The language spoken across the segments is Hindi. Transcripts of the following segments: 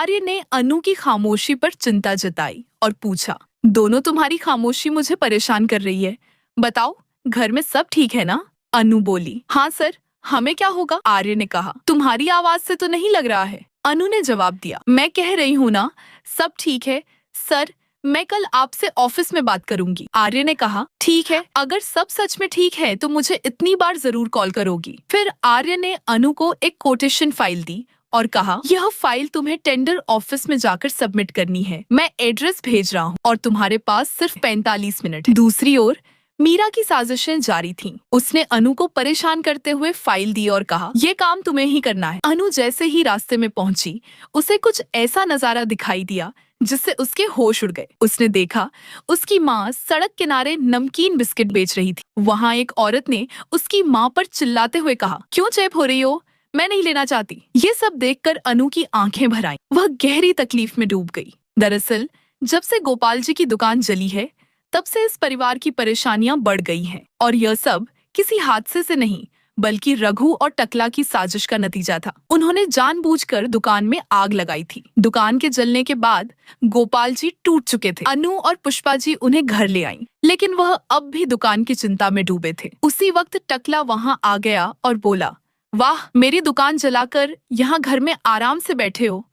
आर्य ने अनु की खामोशी पर चिंता जताई और पूछा, दोनों तुम्हारी खामोशी मुझे परेशान कर रही है। बताओ, घर में सब ठीक है ना? अनु बोली, हाँ सर, हमें क्या होगा? आर्य ने कहा, तुम्हारी आवाज से तो नहीं लग रहा है। अनु ने जवाब दिया, मैं कह रही हूँ ना, सब ठीक है सर, मैं कल आपसे ऑफिस में बात करूंगी। आर्य ने कहा, ठीक है, अगर सब सच में ठीक है तो मुझे इतनी बार जरूर कॉल करोगी। फिर आर्य ने अनु को एक कोटेशन फाइल दी और कहा, यह फाइल तुम्हें टेंडर ऑफिस में जाकर सबमिट करनी है। मैं एड्रेस भेज रहा हूँ और तुम्हारे पास सिर्फ 45 मिनट है। दूसरी ओर मीरा की साजिशें जारी थीं। उसने अनु को परेशान करते हुए फाइल दी और कहा, ये काम तुम्हें ही करना है। अनु जैसे ही रास्ते में पहुंची, उसे कुछ ऐसा नजारा दिखाई दिया जिससे उसके होश उड़ गए। उसने देखा उसकी माँ सड़क किनारे नमकीन बिस्किट बेच रही थी। वहाँ एक औरत ने उसकी माँ पर चिल्लाते हुए कहा, क्यों चुप हो रही हो? मैं नहीं लेना चाहती। ये सब देखकर अनु की आंखें भर आईं। वह गहरी तकलीफ में डूब गई। दरअसल जब से गोपाल जी की दुकान जली है, तब से इस परिवार की परेशानियां बढ़ गई हैं और यह सब किसी हादसे से नहीं बल्कि रघु और टकला की साजिश का नतीजा था। उन्होंने जानबूझकर दुकान में आग लगाई थी। दुकान के जलने के बाद गोपाल जी टूट चुके थे। अनु और पुष्पा जी उन्हें घर ले आईं, लेकिन वह अब भी दुकान की चिंता में डूबे थे। उसी वक्त टकला वहां आ गया और बोला, वाह, मेरी दुकान जलाकर यहाँ घर में आराम से बैठे हो,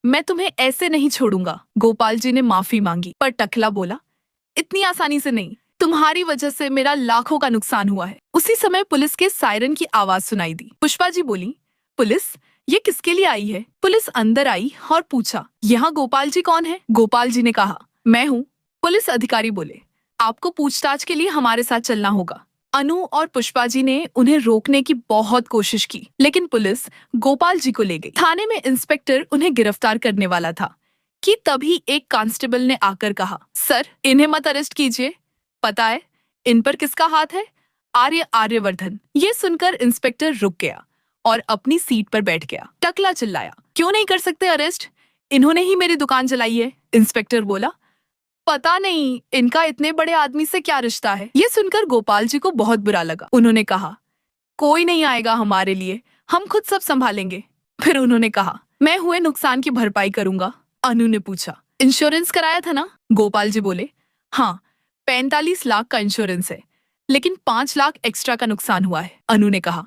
मैं तुम्हें ऐसे नहीं छोड़ूंगा। गोपाल जी ने माफी मांगी, पर टकला बोला, इतनी आसानी से नहीं, तुम्हारी वजह से मेरा लाखों का नुकसान हुआ है। उसी समय पुलिस के सायरन की आवाज सुनाई दी। पुष्पा जी बोली, पुलिस? ये किसके लिए आई है? पुलिस अंदर आई और पूछा, यहाँ गोपाल जी कौन है? गोपाल जी ने कहा, मैं हूँ। पुलिस अधिकारी बोले, आपको पूछताछ के लिए हमारे साथ चलना होगा। अनु और पुष्पा जी ने उन्हें रोकने की बहुत कोशिश की, लेकिन पुलिस गोपाल जी को ले गई। थाने में इंस्पेक्टर उन्हें गिरफ्तार करने वाला था कि तभी एक कांस्टेबल ने आकर कहा, सर, इन्हें मत अरेस्ट कीजिए। पता है इन पर किसका हाथ है? आर्यवर्धन। ये सुनकर इंस्पेक्टर रुक गया और अपनी सीट पर बैठ गया। टकला चिल्लाया, क्यों नहीं कर सकते अरेस्ट? इन्होंने ही मेरी दुकान जलाई है। इंस्पेक्टर बोला, पता नहीं इनका इतने बड़े आदमी से क्या रिश्ता है। ये सुनकर गोपाल जी को बहुत बुरा लगा। उन्होंने कहा, कोई नहीं आएगा हमारे लिए, हम खुद सब संभालेंगे। फिर उन्होंने कहा, मैं हुए नुकसान की भरपाई करूंगा। अनु ने पूछा, इंश्योरेंस कराया था ना? गोपाल जी बोले, हाँ, 45 लाख का इंश्योरेंस है, लेकिन 5 लाख एक्स्ट्रा का नुकसान हुआ है। अनु ने कहा,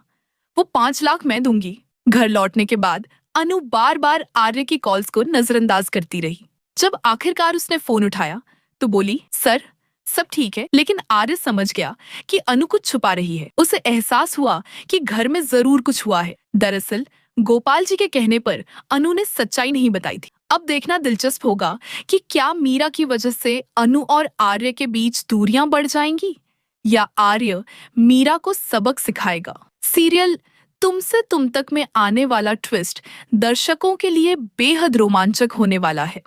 वो 5 लाख मैं दूंगी। घर लौटने के बाद अनु बार बार आर्य की कॉल्स को नजरअंदाज करती रही। जब आखिरकार उसने फोन उठाया तो बोली, सर, सब ठीक है। लेकिन आर्य समझ गया कि अनु कुछ छुपा रही है। उसे एहसास हुआ कि घर में जरूर कुछ हुआ है। दरअसल गोपाल जी के कहने पर अनु ने सच्चाई नहीं बताई थी। अब देखना दिलचस्प होगा कि क्या मीरा की वजह से अनु और आर्य के बीच दूरियां बढ़ जाएंगी या आर्य मीरा को सबक सिखाएगा। सीरियल तुमसे तुम तक में आने वाला ट्विस्ट दर्शकों के लिए बेहद रोमांचक होने वाला है।